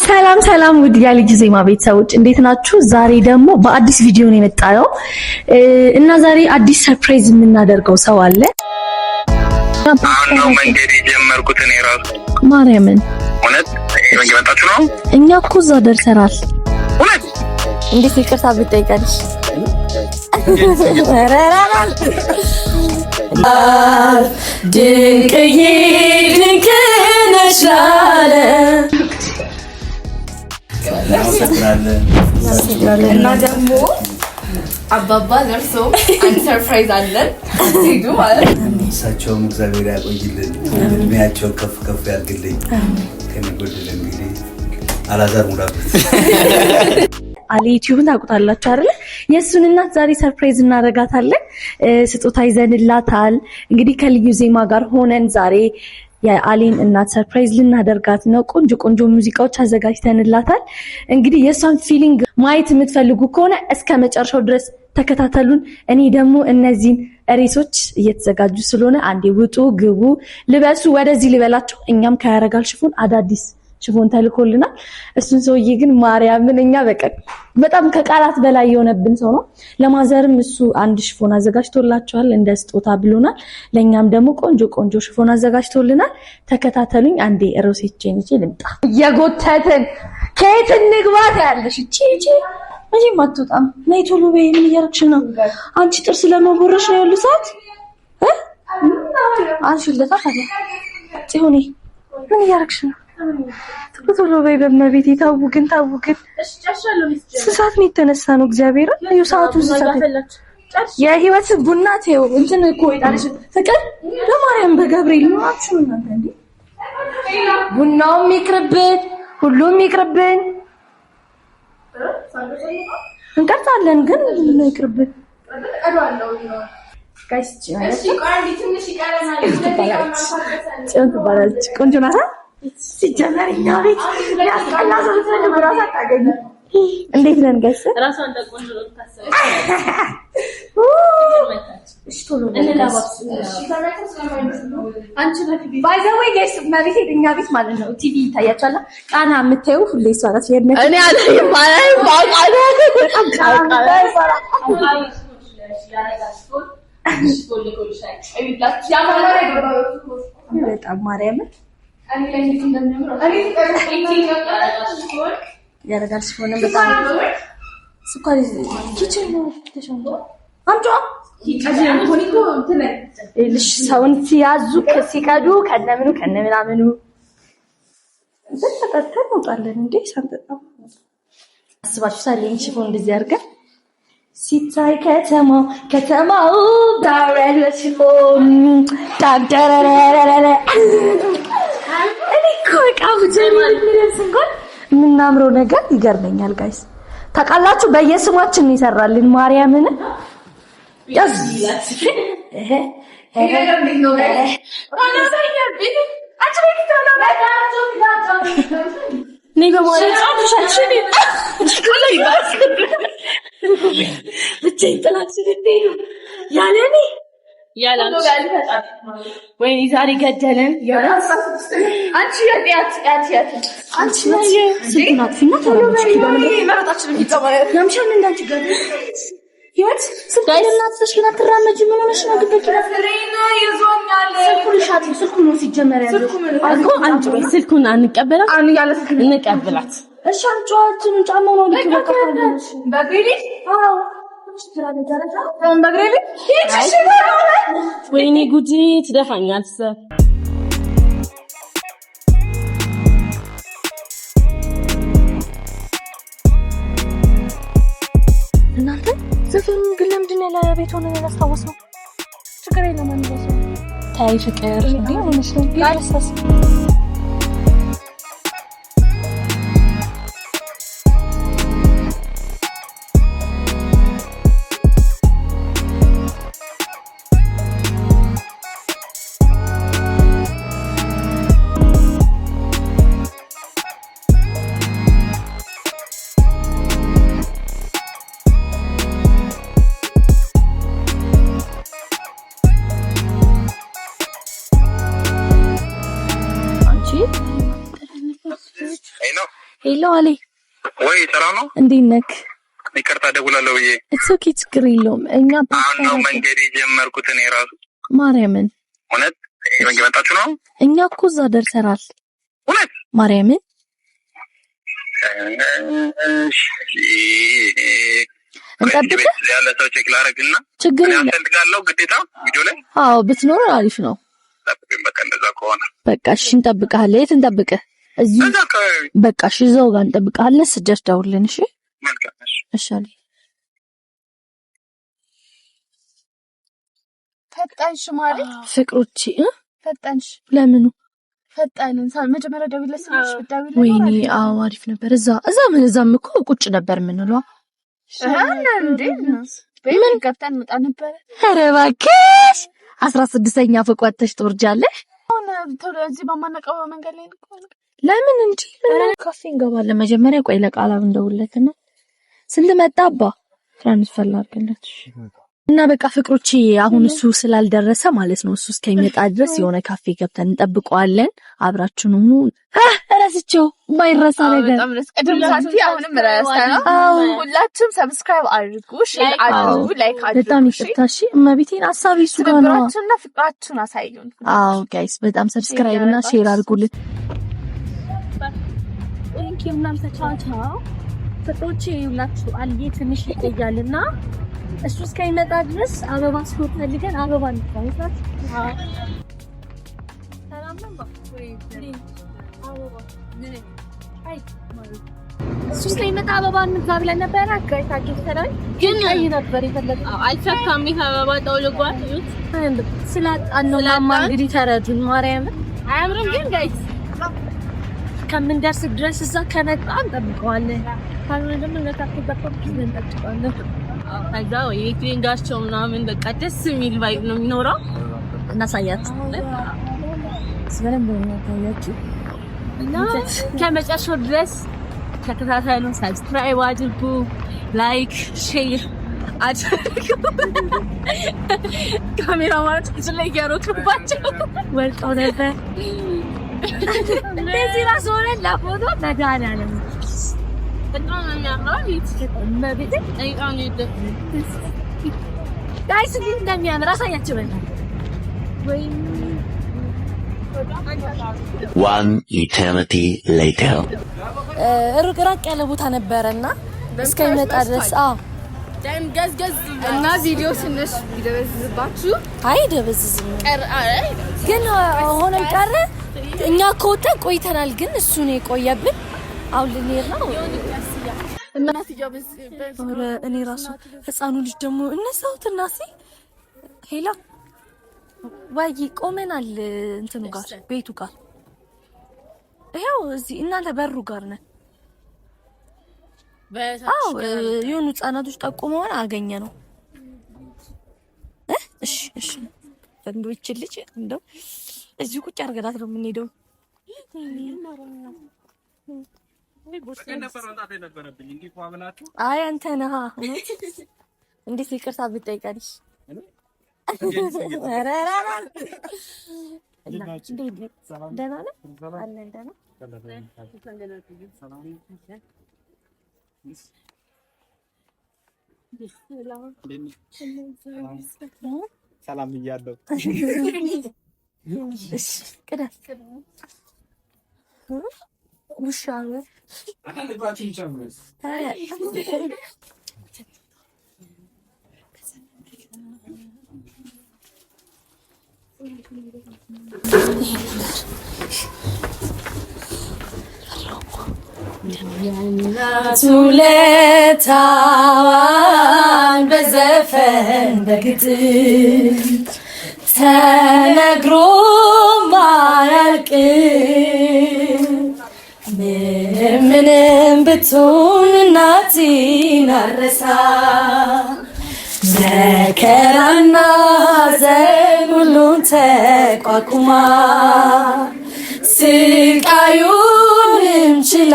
ሰላም ሰላም ውድ የልጅ ዜማ ቤተሰቦች እንዴት ናችሁ? ዛሬ ደግሞ በአዲስ ቪዲዮ ነው የመጣው እና ዛሬ አዲስ ሰርፕራይዝ የምናደርገው ሰው አለ። አሁን መንገድ የጀመርኩት እኔ ራሱ ማርያምን እውነት መንገዳችሁ ነው። እኛ እኮ እዛ ደርሰናል። እውነት እንዴት ይቅርታ ብትጠይቀንሽ ድንቅዬ ድንቅ ነሽ አለ እና ደግሞ አባባ ለርሶ አንድ ሰርፕራይዝ አለን ሄዱ ማለት እሳቸውም እግዚአብሔር ያቆይልን፣ እድሜያቸው ከፍ ከፍ ያድርግልኝ። ከነጎደለ እንግዲህ አላዛር ሙላበት አሊ ዩቲዩብን ታውቁታላችሁ አይደል? የሱን እናት ዛሬ ሰርፕራይዝ እናደርጋታለን። ስጦታ ይዘንላታል። እንግዲህ ከልዩ ዜማ ጋር ሆነን ዛሬ የአሊን እናት ሰርፕራይዝ ልናደርጋት ነው። ቆንጆ ቆንጆ ሙዚቃዎች አዘጋጅተንላታል። እንግዲህ የሷን ፊሊንግ ማየት የምትፈልጉ ከሆነ እስከ መጨረሻው ድረስ ተከታተሉን። እኔ ደግሞ እነዚህን ሬሶች እየተዘጋጁ ስለሆነ አንዴ ውጡ፣ ግቡ፣ ልበሱ። ወደዚህ ልበላችሁ። እኛም ከያረጋል ሽፎን አዳዲስ ሽፎን ተልኮልናል። እሱን ሰውዬ ግን ማርያምን እኛ በጣም ከቃላት በላይ የሆነብን ሰው ነው። ለማዘርም እሱ አንድ ሽፎን አዘጋጅቶላቸዋል እንደ ስጦታ ብሎናል። ለኛም ደግሞ ቆንጆ ቆንጆ ሽፎን አዘጋጅቶልናል። ተከታተሉኝ። አንዴ ሮሴቼን እቺ ልምጣ። የጎተትን ከየት እንግባት ያለሽ እቺ ምንም አትወጣም። ነይ ቶሎ በይ። ምን እያረግሽ ነው አንቺ? ጥርስ ለመቦረሽ ነው ያሉ ሰዓት አንቺ ታዲያ ጽዮኔ ምን እያረግሽ ነው? ቶሎ በይ በመቤት። ታው ግን እሺ ጨርሻለሁ። ስሳት ነው የተነሳ ነው እግዚአብሔር እዩ ሰዓቱ ስሳት የህይወት ቡና ተው እንትን እኮ ይጣልሽ ፍቅር ለማርያም በገብርኤል ነው አትሹ እናንተ እንዴ። ቡናውም ይቅርብን፣ ሁሉም ይቅርብን። እንቀርታለን ግን ነው ይቅርብን። ጋይስ እሺ ቃል ትንሽ ይቀረናል። ትባላለች ቆንጆ ናታ። ሲጀመርኛ ቤት ያስቀላ ሰው ስለሆነ ራስ አታገኙ። እንዴት ነን ጋይስ? ራሷን እንደቆንጆ ነው ታሰበ። እሺ ቶሎ እንላባስ። አንቺ ለፊት ባይ ዘ ወይ ጋይስ ማለት የኛ ቤት ማለት ነው ቲቪ ይታያችኋል። ቃና የምታዩ ሁሌ እሷ ናት። እኔ አላየም ባቃለ በጣም ማርያምን ያረጋል ሲሆን በጣም ስኳር ኪችን ነው ተሻምቶ አንቺ ኮኒኮ ትለሽ ሰውን ሲያዙ ሲቀዱ ከነምናምኑ ተጠርተን እንወጣለን እንዴ ሳንጠጣ አስባችሁ ሳለኝ ሽፎን እንደዚህ አድርገን ሲታይ ከተማው ዳረል ሲሆን ታደረረረረ እኔ ኮቃው ጀሪልስ እንኳን ምናምረው ነገር ይገርመኛል ጋይስ። ታውቃላችሁ በየስማችን ይሰራልን ማርያምን ያስ ነይ በማለት አትሻሽኝ ብቻዬን ጥላችሁ ልትሄዱ ያለኔ ያላንቺ ወይኔ ዛሬ ገደለን። አንቺ ያት አንቺ ስልኩን አጥፊና ተረጋግጪ። መረጣችን ይቀበል ያምሻል እንዳንቺ ጋር ይወት ስልኩን አጥፍተሽና ትራመጂ ምን ሆነሽ ነው? ግዴታ ፍሬና ይዞኛል። ስልኩን ነው ሲጀመር ያለው አልኮ አንቺ ወይ ስልኩን አንቀበላት ያለ ስልኩን እንቀበላት። እሺ አንቺዋችን ጫማው ነው ልትበቃሽ በግሪ አዎ ወይኔ ጉጂ ትደፋኛል። እናንተ ዘፈኑ ግን ለምንድን ነው ለቤት ሆነን ያላስታወስነው? ችግር የለም አንደሰ ታይ ፍቅር እንዴ ሆነሽ ነው ያለሰስ ሄሎ አሊ ወይ ሰላም ነው? እንዴት ነህ? ይቅርታ ደውላለሁ ብዬ። ኢትስ ኦኬ ችግር የለውም። እኛ አሁን ነው መንገድ የጀመርኩት እኔ ራሱ ማርያምን። እውነት እየመጣችሁ ነው? እኛ እኮ እዛ ደርሰናል። እውነት ማርያምን። እንጠብቅህ ያለ ሰው ቼክ ላደርግና ችግር የለም ያስፈልጋለሁ ግዴታ ቪዲዮ ላይ አዎ ብትኖር አሪፍ ነው። በቃ እንደዛ ከሆነ በቃ እሺ እንጠብቅሃለን። የት እንጠብቅህ? እዚሁ በቃ እሺ እዛው ጋር እንጠብቅሃለን። ስደርስ ደውልልን እሺ። መልካም እሺ አሊ ፈጣንሽ ማለት ፍቅሮቼ ፈጣንሽ ለምኑ ፈጣንን መጀመሪያ ደውለሽ ደውለሽ ወይኔ አዎ አሪፍ ነበር። እዛም እኮ ቁጭ ነበር የምንለው እንዴ ምን ገብተን መጣ ነበር። ኧረ እባክሽ 16ኛ ፎቅ ወጥተሽ ትወርጃለሽ። ቶሎ እዚህ በማናውቀው መንገድ ላይ ለምን እንጂ ካፌ እንገባለን። መጀመሪያ ቆይ ለቃላብ እንደውለትና ስንት መጣ አባ ትራንስፈር ላድርግለት እና በቃ ፍቅሮቼ አሁን እሱ ስላልደረሰ ማለት ነው እሱ እስከሚመጣ ድረስ የሆነ ካፌ ገብተን እንጠብቀዋለን። አብራችሁን ሁኑ። እረስቸው ማይረሳ ነገር አሁንም ረስተናል። ሁላችሁም ሰብስክራይብ አድርጉ፣ ሼር አድርጉ፣ ላይክ አድርጉ። በጣም ይቅርታሽ እመቤቴን ሐሳቤ እሱ ጋር ነው። ፍቅራችሁን አሳዩን። አዎ ጋይስ በጣም ሰብስክራይብ እና ሼር አድርጉልን። ቴንክ ዩ እናንተ ቻው ፍቅሮቼ ሁላችሁ አልዬ ትንሽ ይቆያልና እሱ እስከሚመጣ ድረስ አበባ ስንፈልገን አበባ እንፈልጋለን። ሰላም ነው ወይ? እሱ እስከሚመጣ አበባ እንግዛ ብለን ነበር። አጋይታችሁ ተራይ ግን አይ ነበር የፈለግነው አልተካም። አበባ ጠውልጓት ይሁት ስላጣን ነው። ማማ እንግዲህ ተረዱን። ማርያም አያምርም ግን ጋይስ ከምንደርስ ድረስ እዛ ከመጣ እንጠብቀዋለን። ካልሆነ ደግሞ ለታክበት እንጠብቀዋለን። ታጋው የክሊንጋቸው ምናምን በቃ ደስ የሚል ቫይብ ነው የሚኖረው። እናሳያችሁ ስለምን ነው ታያችሁ እና ከመጨረሻው ድረስ ተከታተሉ። ሰብስክራይብ አድርጉ፣ ላይክ ሼር አድርጉ። ካሜራማን ስለይ ያሮክባቸው ወልቀው ነበር እንደዚህ ራስ ሆነ ለፎቶ ተጋናለም በጣም የሚያምራው መቤት አይቃን ይደፍ ጋይስ እንዴት እንደሚያምር አሳያችሁ። ወይ One eternity later ሩቅ ራቅ ያለ ቦታ ነበርና እስከሚመጣ ድረስ ደም ገዝገዝ እና ቪዲዮ ትንሽ ቢደበዝዝባችሁ አይደበዝዝም ግን ሆነም ቀረ። እኛ ከወጣ ቆይተናል፣ ግን እሱ ነው የቆየብን። አሁን ልንሄድ ነው። እኔ ራሱ ህፃኑ ልጅ ደግሞ እነሳሁት እናሲ ሄላ ወይ ቆመናል። እንትኑ ጋር ቤቱ ጋር ይኸው እዚህ እናንተ በሩ ጋር ነን። የሆኑ ህፃናቶች ጠቁመውን አገኘ ነው። እሺ ፈንዶች ልጅ እንደው እዚህ ቁጭ አድርገናት ነው የምንሄደው። አይ አንተ ነህ እንዴት ይቅርታ ብትጠይቀንሽ? ደህና ነህ? ሰላም ብያለሁ። ቅዳት ውሻ ውለታዋን በዘፈን በግጥም ተነግሮ ማያልቅም። ምንም ብትሆን እናቴን አልረሳ መከራና ዘን ሁሉን ተቋቁማ ስቃዩንም ችላ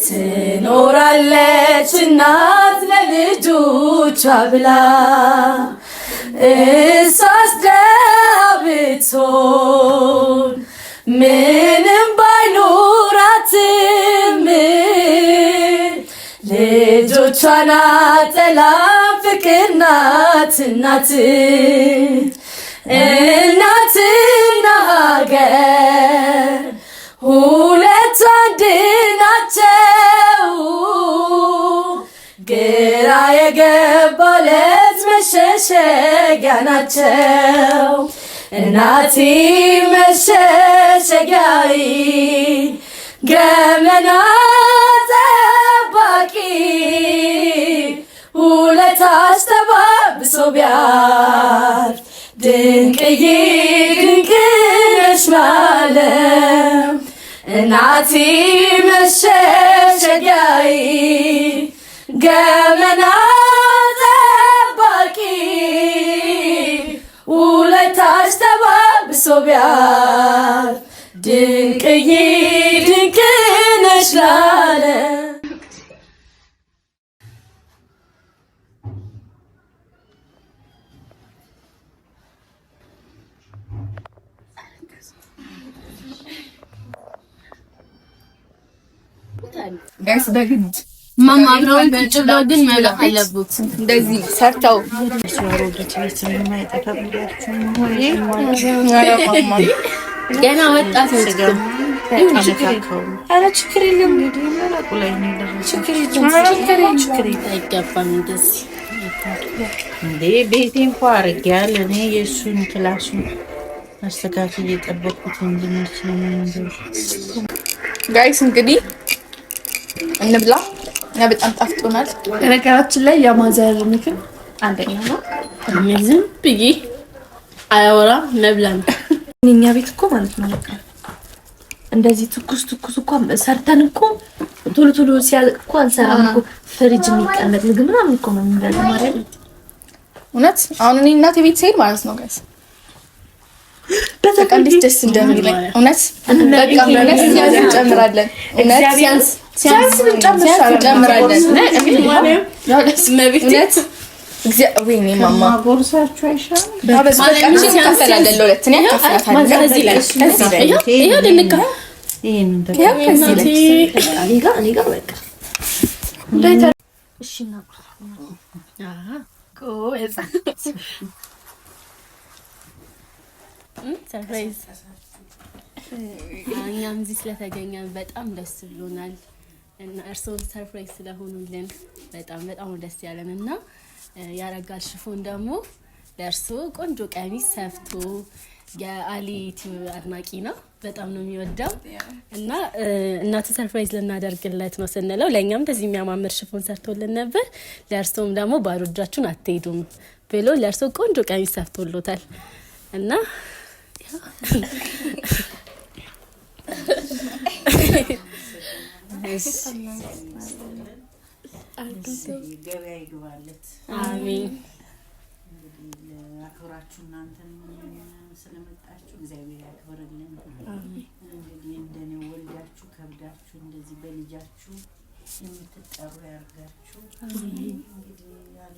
ትኖራለች እናት ለልጆቿ ብላ። እሷስ ደሃ ብትሆን ምንም ባይኖራትም ልጆቿን አጥላ ፍቅር ናት እናትና ሀገር ሁለት አንድ ናቸው። ግራ የገባለት መሸሸጊያ ናቸው። እናቴ መሸሸጊያዬ ገመና ጠባቂ ውለታሽ ተባብሶ ቢያልፍ ድንቅዬ ድንቅ ነሽ ለዓለም እናቴ መሸሸጊያዬ ገመና ጠባቂ ውለታሽ ተባብሶ ቢያልፍ ድንቅዬ ድንቅ ነሽ ለዓለም። ጋይስ በግድ ማማ አብረውን ቁጭ ብለው ግን መብላት አለበት። እንደዚህ ሰርተው ገና ወጣት ነው። ኧረ ችግር የለም አይገባም እንደዚህ እንዴ ቤቴ እንኳን አድርጌያለሁ። እኔ የእሱን ክላሱን አስተካክዬ እየጠበኩት እንድንች ጋይስ እንግዲህ እንብላ እና በጣም ጣፍጦናል። ነገራችን ላይ የማዘር ምክር አንደኛ ነው። ዝም ብዬ አያወራም መብላን እኛ ቤት እኮ ማለት ነው እንደዚህ ትኩስ እንኳን ሰርተን እኮ ቶሎ ቶሎ ሲያልቅ እኮ አንሰራም እኮ ፍሪጅ የሚቀመጥ ምግብ ምናምን እኮ ነው የሚበላው ማለት ነው። እውነት አሁን እኔ እናቴ ቤት ስሄድ ማለት ነው ጋይስ በቃ እንዴት ደስ እንደሚለኝ እውነት በቃ ማለት እንጨምራለን እውነት ሲያንስ እንጨምራለን እውነት እግዚአብሔር ማማ ቦርሳችሁ አይሻልም? በቃ እንካፈላለን ለሁለት እኔ አካፍላታለሁ ከዚህ ላይ ይሄ ደንካ ይሄን እኔ ጋር በቃ እንዳይታ እሺ እና ሰርፕራይዝ እኛም እዚህ ስለተገኘን በጣም ደስ ብሎናል እና እርስዎም ሰርፕራይዝ ስለሆኑልን በጣም ደስ ያለን እና ያረጋል ሽፎን ደግሞ ለእርስዎ ቆንጆ ቀሚስ ሰፍቶ የአሊ ቲዩብ አድናቂ ነው፣ በጣም ነው የሚወደው እና እናቱ ሰርፕራይዝ ልናደርግለት ነው ስንለው ለእኛም እንደዚህ የሚያማምር ሽፎን ሰርቶልን ነበር። ለእርስዎም ደግሞ ባዶ እጃችሁን አትሄዱም ብሎ ለእርስዎ ቆንጆ ቀሚስ ሰፍቶሎታል እና ገበያ ይግባለት። አሜን። አክብራችሁ እናንተን ስለመጣችሁ እግዚአብሔር ያክብርልን። እንግዲህ እንደኔ ወልዳችሁ ከብዳችሁ እንደዚህ በልጃችሁ የምትጠሩ ያርጋችሁ። እንግዲህ ያለ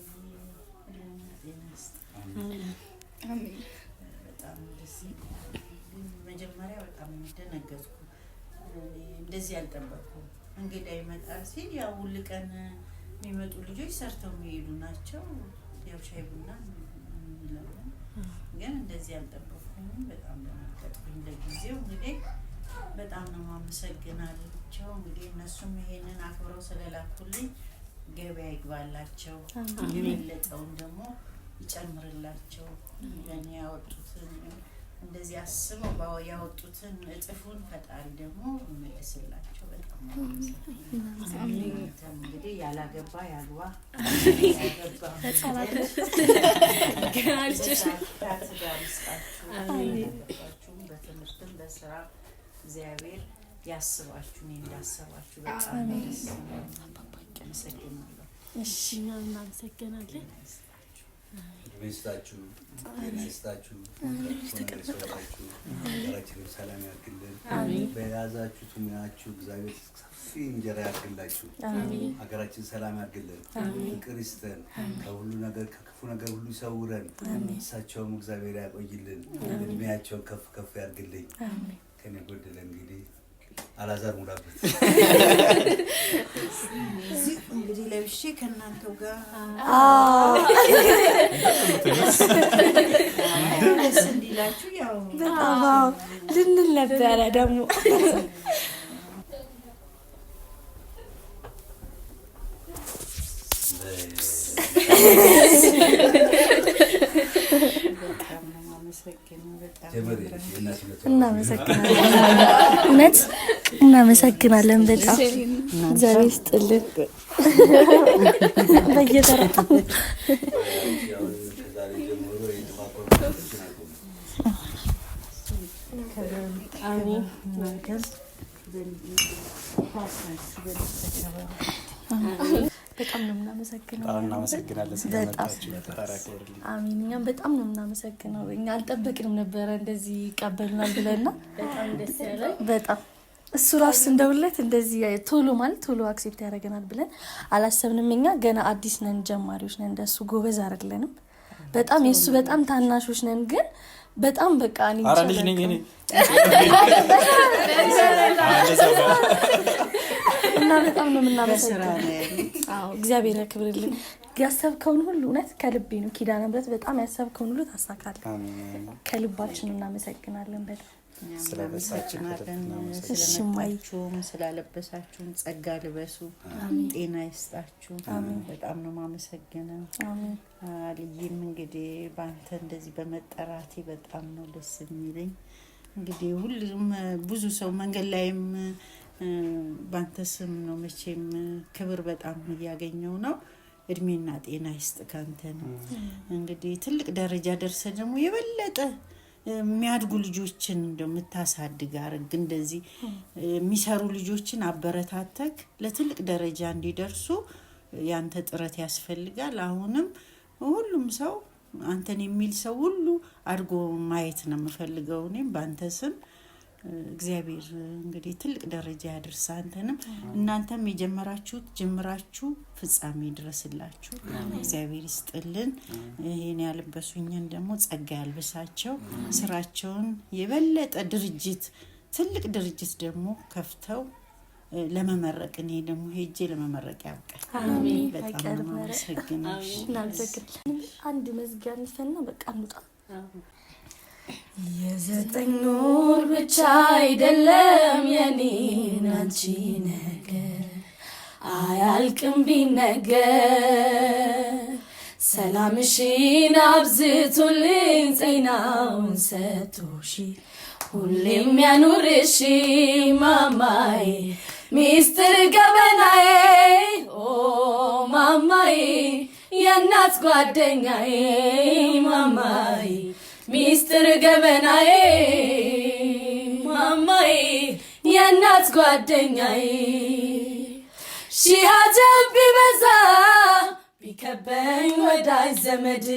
አሜን። በጣም ደስ ይላል። መጀመሪያ በጣም ደነገጥኩ። እንደዚህ አልጠበቅኩም። እንግዳ ይመጣል ሲል ያው ሁሉ ቀን የሚመጡ ልጆች ሰርተው የሚሄዱ ናቸው። ያው ሻይ ቡና እንላለን፣ ግን እንደዚህ አልጠበቅኩም። በጣም ደነገጥኩኝ። ለጊዜው እንግዲህ በጣም ነው የማመሰግናቸው። እንግዲህ እነሱም ይሄንን አክብረው ስለላኩልኝ ገበያ ይግባላቸው፣ የበለጠውን ደግሞ ይጨምርላቸው። ለእኔ ያወጡትን እንደዚህ አስበው ያወጡትን እጥፉን ፈጣሪ ደግሞ ይመልስላቸው። በጣም ነው እንግዲህ ያላገባ ያግባ፣ ያገባ በትምህርትም በስራ እግዚአብሔር ያስባችሁ። እኔ እንዳሰባችሁ በጣም ደስ አመሰግናለሁ። እሺ እናመሰግናለን። ሚስታችሁ ሚስታችሁ ተቀበላችሁ ሀገራችንን ሰላም ያድርግልን። በያዛችሁት ሙያችሁ እግዚአብሔር ሰፊ እንጀራ ያድርግላችሁ። ሀገራችን ሰላም ያድርግልን። ፍቅር ይስጠን። ከሁሉ ነገር ከክፉ ነገር ሁሉ ይሰውረን። እሳቸውም እግዚአብሔር ያቆይልን። እድሜያቸውን ከፍ ያድርግልኝ። ከኔ ጎደለ እንግዲህ አላዛር ሙላበት እንግዲህ ለብሼ ከእናንተው ጋር ደስ እንዲላችሁ ያው በጣም ልንል ነበረ ደግሞ እናመሰግናለን በጣም እግዚአብሔር ይስጥልን በየተራ አሜን በጣም ነው የምናመሰግነው። እናመሰግናለን ስለመጣችሁ ተባረኩልኝ። አሜን። እኛም በጣም ነው የምናመሰግነው። እኛ አልጠበቅንም ነበረ እንደዚህ ይቀበሉናል ብለና በጣም ደስ ያለኝ በጣም እሱ ራሱ እንደውለት እንደዚህ ቶሎ ማለት ቶሎ አክሴፕት ያደርገናል ብለን አላሰብንም። እኛ ገና አዲስ ነን፣ ጀማሪዎች ነን። እንደሱ ጎበዝ አይደለንም። በጣም የሱ በጣም ታናሾች ነን ግን በጣም በቃ እኔ ኧረ ልጅ ነኝ እኔ እና በጣም ነው የምናመሰግነው። አዎ እግዚአብሔር ያክብርልን። ያሰብከውን ሁሉ እውነት ከልቤ ነው ኪዳነ ምሕረት በጣም ያሰብከውን ሁሉ ታሳካለህ። ከልባችን እናመሰግናለን። በጣም ስለመጣችሁም ስላለበሳችሁም ጸጋ ልበሱ፣ ጤና ይስጣችሁ። በጣም ነው የማመሰግነው። አልይም እንግዲህ በአንተ እንደዚህ በመጠራቴ በጣም ነው ደስ የሚለኝ። እንግዲህ ሁሉም ብዙ ሰው መንገድ ላይም በአንተ ስም ነው መቼም ክብር በጣም እያገኘው ነው። እድሜና ጤና ይስጥ ካንተ ነው። እንግዲህ ትልቅ ደረጃ ደርሰ ደግሞ የበለጠ የሚያድጉ ልጆችን እንደምታሳድግ አርግ። እንደዚህ የሚሰሩ ልጆችን አበረታተክ ለትልቅ ደረጃ እንዲደርሱ ያንተ ጥረት ያስፈልጋል። አሁንም ሁሉም ሰው አንተን የሚል ሰው ሁሉ አድጎ ማየት ነው የምፈልገው። እኔም በአንተ ስም እግዚአብሔር እንግዲህ ትልቅ ደረጃ ያድርስ። አንተንም እናንተም የጀመራችሁት ጀምራችሁ ፍጻሜ ድረስላችሁ እግዚአብሔር ይስጥልን። ይሄን ያልበሱኝን ደግሞ ጸጋ ያልብሳቸው። ስራቸውን የበለጠ ድርጅት ትልቅ ድርጅት ደግሞ ከፍተው ለመመረቅ እኔ ደግሞ ሄጄ ለመመረቅ ያብቃል። አሜን። በጣም አመሰግናለሁ። እናመሰግናለን። አንድ መዝጊያ እንፈና በቃ እንውጣ። የዘጠኝ ወር ብቻ አይደለም የኔን አንቺ ነገር አያልቅም ቢነገር ሰላምሽን አብዝቶልኝ ጤናውን ሰጥቶሽ ሁሌም ያኑርሽ ማማዬ ሚስጥር ገበናዬ ኦ ማማዬ የእናት ጓደኛዬ ማማዬ ሚስጥር ገበናዬ ማማዬ የእናት ጓደኛዬ ሺህ አጀብ ቢበዛ ቢከበኝ ወዳጅ ዘመድ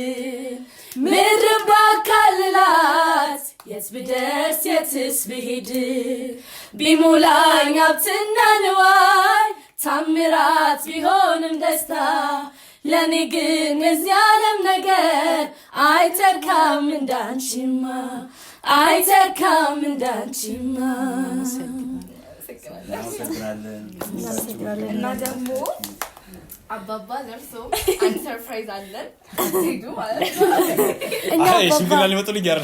ምድር ባካልላት የት ብደርስ የትስ ብሄድ ቢሞላኝ ሀብትና ንዋይ ታምራት ቢሆንም ደስታ ለኔ ግን የዚህ ዓለም ነገር አይተካም እንዳንቺማ አይተካም እንዳንቺማ። እና ደግሞ አባባ ደርሶ አንድ ሰርፕራይዝ አለን ሲዱ ማለት ነው። አይ ሽምግልና ሊመጡልኝ ያረ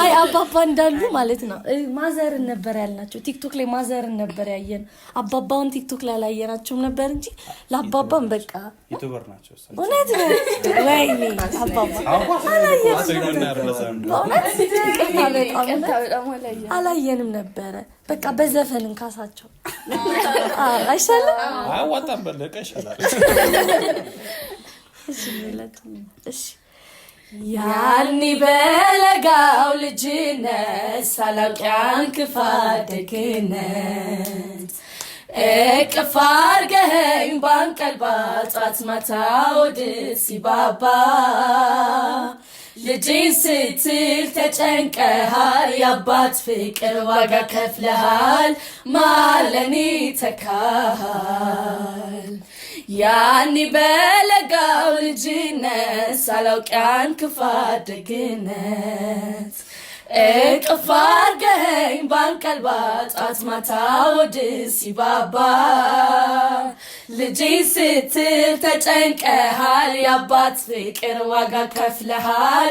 አይ አባባ እንዳሉ ማለት ነው። ማዘርን ነበር ያልናቸው ቲክቶክ ላይ ማዘርን ነበር ያየን። አባባውን ቲክቶክ ላይ አላየናቸውም ነበር እንጂ ለአባባም በቃ ዩቲዩበር ናቸው። እውነት ነው። ወይኔ አባባ አላየንም ነበረ። በቃ በዘፈን እንካሳቸው አይሻልም? አዋጣም በለቀ ይሻላል። እሺ ያኒ በለጋው ልጅነት ሳላውቂያን ክፋት ደግነት እቅፍ አድርገኸኝ ባንቀልባ ጧት ማታ ወደ ሲባባ ልጅን ስትል ተጨንቀሃል የአባት ፍቅር ዋጋ ከፍለሃል ማለኔ ተካሃል ያኒ በለጋው ልጅነት ሳላውቂያን ክፋት ደግነት እቅፍ አድርገኝ ባንቀልባ ጧት ማታ ወድ ሲባባ ልጄ ስትል ተጨንቀሃል የአባት ፍቅር ዋጋ ከፍለሃል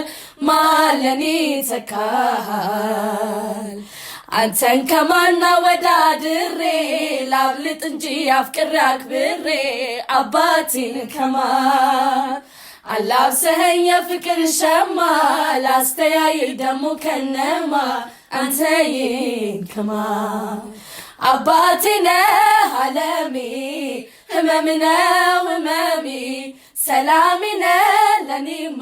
ማለኔ ተካሃል አንተን ከማና ወዳድሬ ላብልጥ እንጂ አፍቅሬ አክብሬ አባቴን ከማን አላብሰኸኝ የፍቅር ሸማ ላስተያይ ደሞ ከነማ አንተዬን ከማን አባቴ ነህ ዓለሜ ህመሜ ነው ህመሜ ሰላሜ ነህ ለኔማ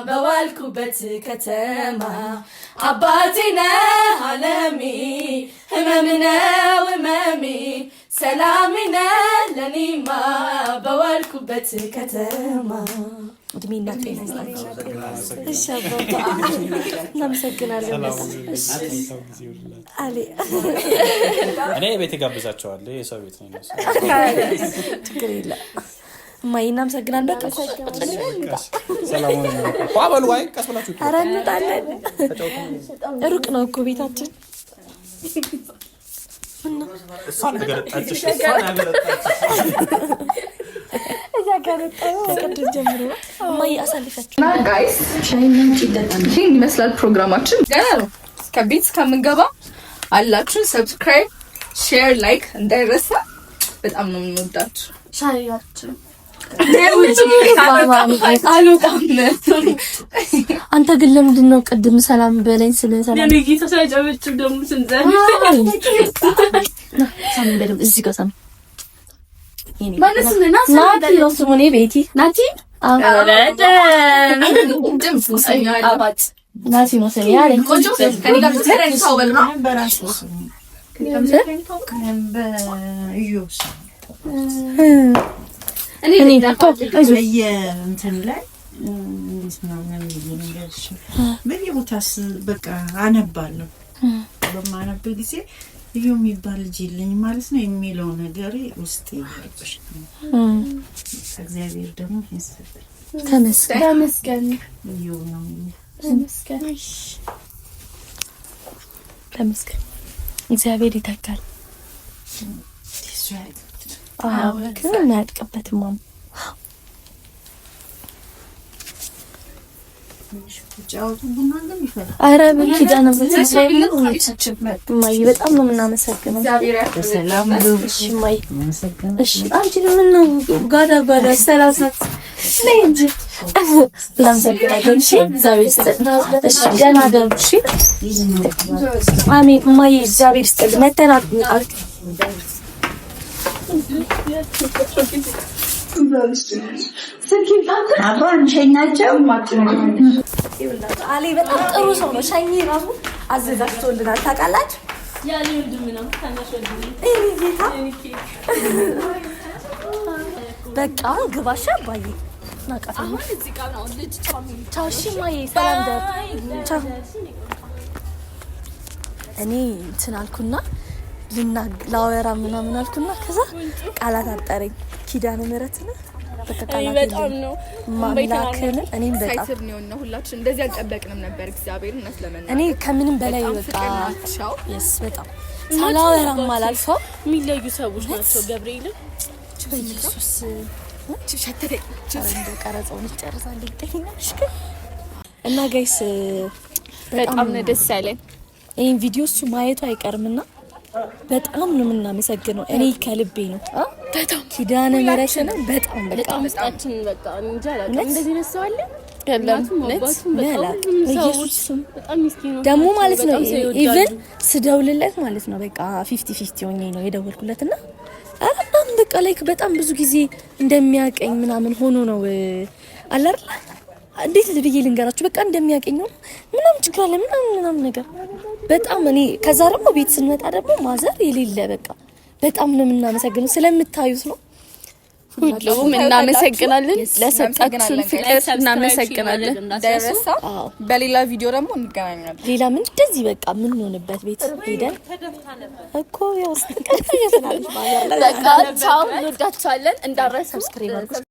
በዋልኩበት ከተማ አባቴ ነህ ዓለሜ ህመሜ ነው ህመሜ ሰላሜ ነህ ለኔማ በዋልኩበት ከተማ እድሜና ጤና ይስጥልኝ። እሺ አባባ እናመሰግናለን። እኔ ቤት ጋብዛቸዋለሁ። የሰው ቤት ነው ነው ችግር የለም። እማዬ እናመሰግናለን። ሰላም ነው። ባበሉ ወይ ቀስብላችሁ ኧረ እንጣለን። ሩቅ ነው እኮ ቤታችን። እሷ ነገር ታጭሽ ከቅድም ጀምሮ እማዬ አሳልፈች እና ጋይስ ይሄን ይመስላል ፕሮግራማችን። ገና ነው። እስከ ቤት እስከምንገባ አላችሁን ሰብስክራይብ፣ ሼር፣ ላይክ እንዳይረሳ። በጣም ነው የምንወዳችሁ። ሻያችሁ አንተ ግን ለምንድን ነው ቅድም ሰላም በለኝ ስለሰላም ለኔ ተሳጨበችው ደሙ ስንዘን ሰላም በደም እዚህ ጋር ሰላም ናቲ ነው ስሙ። እኔ ቤቲ ናቲ ናቲ ነው ስሙ ያለኝ ቆንጆ ከኔ ጋር ተረን ታውበል ነው በራሱ እኔ እንትን ላይ በየቦታስ በቃ አነባለሁ። በማነብ ጊዜ እዩ የሚባል ልጅ የለኝ ማለት ነው የሚለው ነገር ውስጥ ይወጣሽ። እግዚአብሔር ደግሞ ይሰጣል። ተመስገን እዩ ነው ተመስገን። እግዚአብሔር ይተካል። አዎ ግን እናያድቅበትም ማም ጫውቱ ቡና እንደሚፈላ አረ በኪዳነ ምሕረት ማይ በጣም ነው የምናመሰግነው። በሰላም እሺ ማይ እሺ አንቺ ምን ነው ጋዳ ሰላሳት ነይ እንጂ እናመሰግናለን። እሺ እግዚአብሔር ይስጥልን። እሺ ደህና ደሩ። እሺ አሜን። ማይ እግዚአብሔር ይስጥልን። መተናል አባን ሸኛቸው አሊ በጣም ጥሩ ሰው ነው። ሻኝ ራሱ አዘጋጅቶልናል። ታውቃላችሁ ያለ ወንድም ነው ታናሽ ወንድም በቃ ግባሻ ባይ ናቃታው እዚህ ጋር ነው ልጅ ቻው። እሺ ማዬ ሰላም ደር ቻው። እኔ እንትን አልኩና ላወራ ምናምን አልኩና ከዛ ቃላት አጠረኝ። ኪዳነ ምሕረት ነው በጣም ነው ማምላክን እኔም በጣም ሳይትር ነው ሁላችን እንደዚህ አልጠበቅንም ነበር። እግዚአብሔር እናስለመና እኔ ከምንም በላይ በቃ yes በጣም ሳላወራም አላልፈው የሚለዩ ሰዎች ናቸው። ገብርኤል በኢየሱስ ሸተተ ቸረንዶ ቀረጻውን ይጨርሳል ይጠኛሽ እና ጋይስ በጣም ነው ደስ ያለኝ። ይሄን ቪዲዮ እሱ ማየቱ አይቀርምና በጣም ነው የምናመሰግነው። እኔ ከልቤ ነው በጣም ኪዳነ ምሕረትን በጣም ውስጣችን በቃ እንጃ አላውቅም። እንደዚህ ነው ሰው አለ ያለም ኢየሱስ በጣም ምስኪን ነው ደግሞ ማለት ነው። ኢቭን ስደውልለት ማለት ነው በቃ 50-50 ሆኜ ነው የደወልኩለትና በጣም በቃ ላይክ በጣም ብዙ ጊዜ እንደሚያቀኝ ምናምን ሆኖ ነው አላር እንዴት ብዬ ልንገራችሁ በቃ እንደሚያቀኝ ነው ምናምን ችግር አለ ምናምን ነገር በጣም እኔ ከዛ ደግሞ ቤት ስንመጣ ደግሞ ማዘር የሌለ በቃ በጣም ነው የምናመሰግነው ስለምታዩት ነው። ሁሉም እናመሰግናለን። ለሰጣችሁን ፍቅር እናመሰግናለን። ደረሳ በሌላ ቪዲዮ ደግሞ እንገናኛለን። ሌላ ምን እንደዚህ በቃ ምን ሆነበት ቤት ሄደን እኮ ያው በቃ ቻው እንወዳችኋለን። እንዳትረሱ ሰብስክራይብ